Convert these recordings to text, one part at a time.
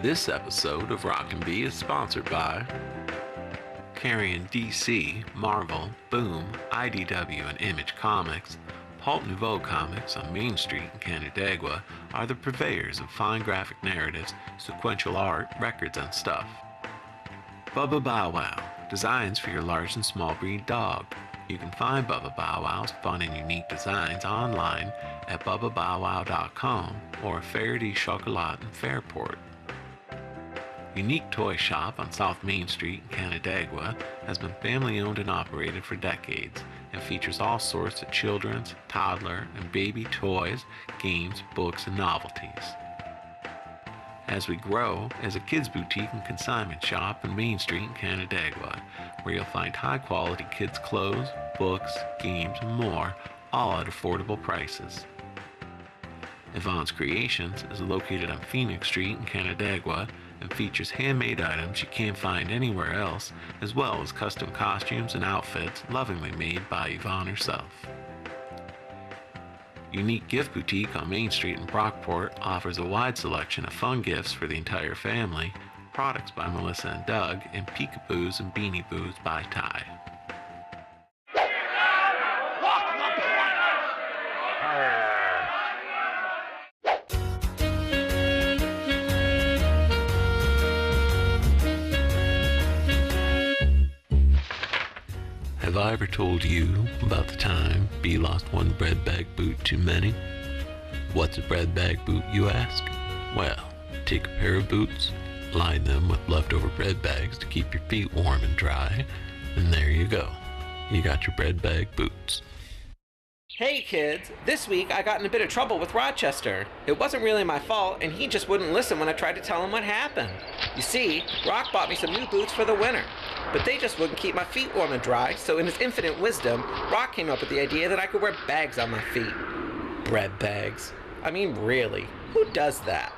This episode of Rockin' Bee is sponsored by carrying DC, Marvel, Boom, IDW, and Image Comics. Pulp Nouveau Comics on Main Street in Canandaigua are the purveyors of fine graphic narratives, sequential art, records, and stuff. Bubba Bow Wow, designs for your large and small breed dog. You can find Bubba Bow Wow's fun and unique designs online at bubbaBowWow.com or Faraday Chocolat in Fairport. Unique Toy Shop on South Main Street in Canandaigua has been family owned and operated for decades and features all sorts of children's, toddler, and baby toys, games, books, and novelties. As we grow as a kids boutique and consignment shop on Main Street in Canandaigua, where you'll find high quality kids clothes, books, games, and more, all at affordable prices. Yvonne's Creations is located on Phoenix Street in Canandaigua and features handmade items you can't find anywhere else, as well as custom costumes and outfits lovingly made by Yvonne herself. Unique Gift Boutique on Main Street in Brockport offers a wide selection of fun gifts for the entire family, products by Melissa and Doug, and peekaboos and beanie boos by Ty. Have I ever told you about the time Bee lost one bread bag boot too many? What's a bread bag boot, you ask? Well, take a pair of boots, line them with leftover bread bags to keep your feet warm and dry, and there you go. You got your bread bag boots. Hey kids, this week I got in a bit of trouble with Rochester. It wasn't really my fault, and he just wouldn't listen when I tried to tell him what happened. You see, Rock bought me some new boots for the winter, but they just wouldn't keep my feet warm and dry, so in his infinite wisdom, Rock came up with the idea that I could wear bags on my feet. Bread bags. I mean, really, who does that?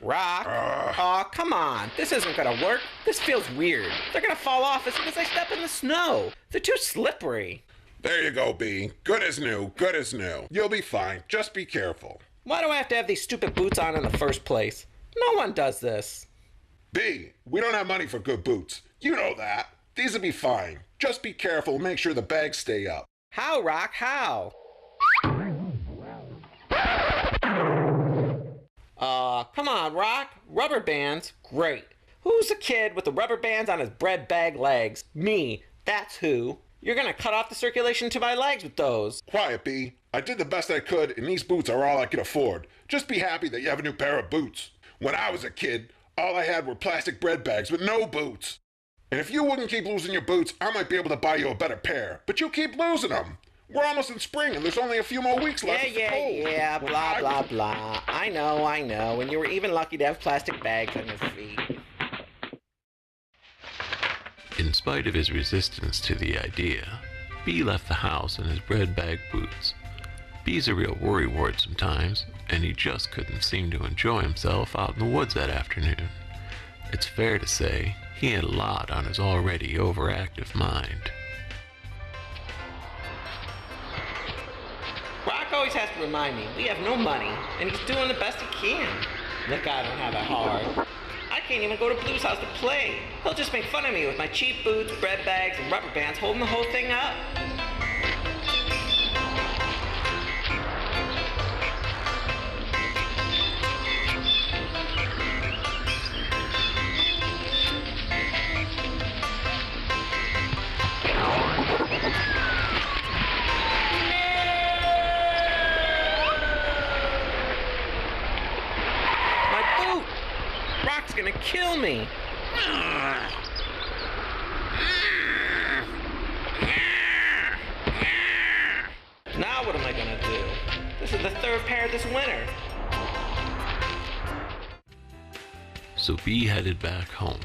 Rock? Aw, come on, this isn't gonna work. This feels weird. They're gonna fall off as soon as I step in the snow. They're too slippery. There you go, Bee. Good as new, good as new. You'll be fine. Just be careful. Why do I have to have these stupid boots on in the first place? No one does this. Bee, we don't have money for good boots. You know that. These will be fine. Just be careful and make sure the bags stay up. How, Rock? How? Come on, Rock. Rubber bands? Great. Who's the kid with the rubber bands on his bread bag legs? Me. That's who. You're gonna cut off the circulation to my legs with those. Quiet, Bee. I did the best I could, and these boots are all I could afford. Just be happy that you have a new pair of boots. When I was a kid, all I had were plastic bread bags with no boots. And if you wouldn't keep losing your boots, I might be able to buy you a better pair. But you keep losing them. We're almost in spring, and there's only a few more weeks left. Yeah, blah, blah, blah. I know. And you were even lucky to have plastic bags on your feet. In spite of his resistance to the idea, Bee left the house in his bread bag boots. Bee's a real worrywart sometimes, and he just couldn't seem to enjoy himself out in the woods that afternoon. It's fair to say he had a lot on his already overactive mind. Rock always has to remind me we have no money, and he's doing the best he can. Look, I don't have it hard. I can't even go to Blue's house to play. He'll just make fun of me with my cheap boots, bread bags, and rubber bands holding the whole thing up. Rock's gonna kill me. Now what am I gonna do? This is the third pair this winter. So Bee headed back home.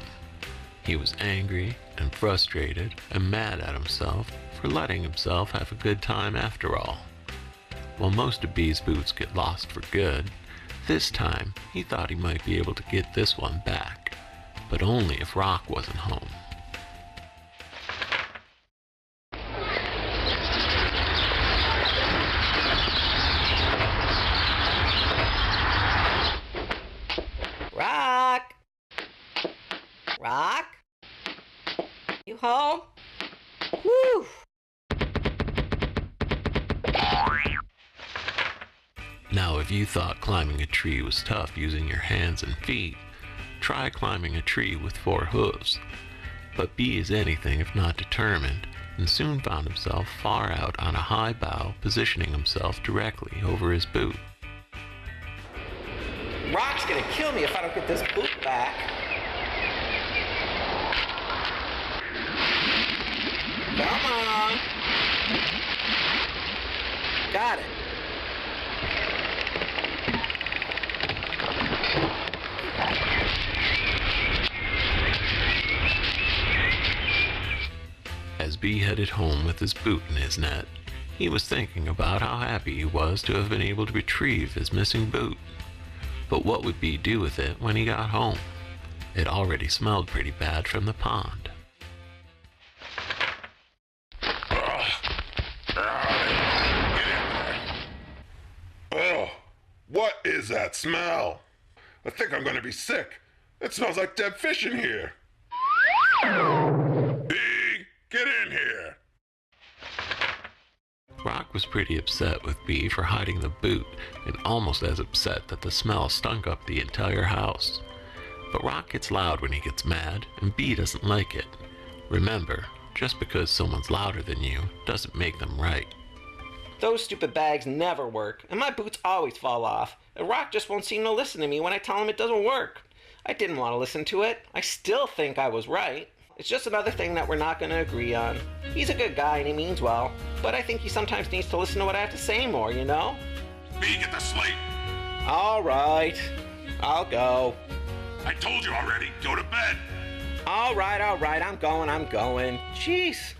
He was angry and frustrated and mad at himself for letting himself have a good time after all. While most of Bee's boots get lost for good, this time he thought he might be able to get this one back, but only if Rock wasn't home. home? Whew! Now, if you thought climbing a tree was tough using your hands and feet, try climbing a tree with 4 hooves. But B is anything if not determined, and soon found himself far out on a high bough, positioning himself directly over his boot. Rock's gonna kill me if I don't get this boot back. Come on. Got it. As B headed home with his boot in his net, he was thinking about how happy he was to have been able to retrieve his missing boot. But what would B do with it when he got home? It already smelled pretty bad from the pond. Oh, what is that smell? I think I'm gonna be sick. It smells like dead fish in here. B, get in here. Rock was pretty upset with B for hiding the boot, and almost as upset that the smell stunk up the entire house. But Rock gets loud when he gets mad, and B doesn't like it. Remember, just because someone's louder than you doesn't make them right. Those stupid bags never work, and my boots always fall off. And Rock just won't seem to listen to me when I tell him it doesn't work. I didn't want to listen to it. I still think I was right. It's just another thing that we're not going to agree on. He's a good guy and he means well, but I think he sometimes needs to listen to what I have to say more, you know? B, get to sleep. All right. I'll go. I told you already, go to bed. All right, I'm going. Jeez.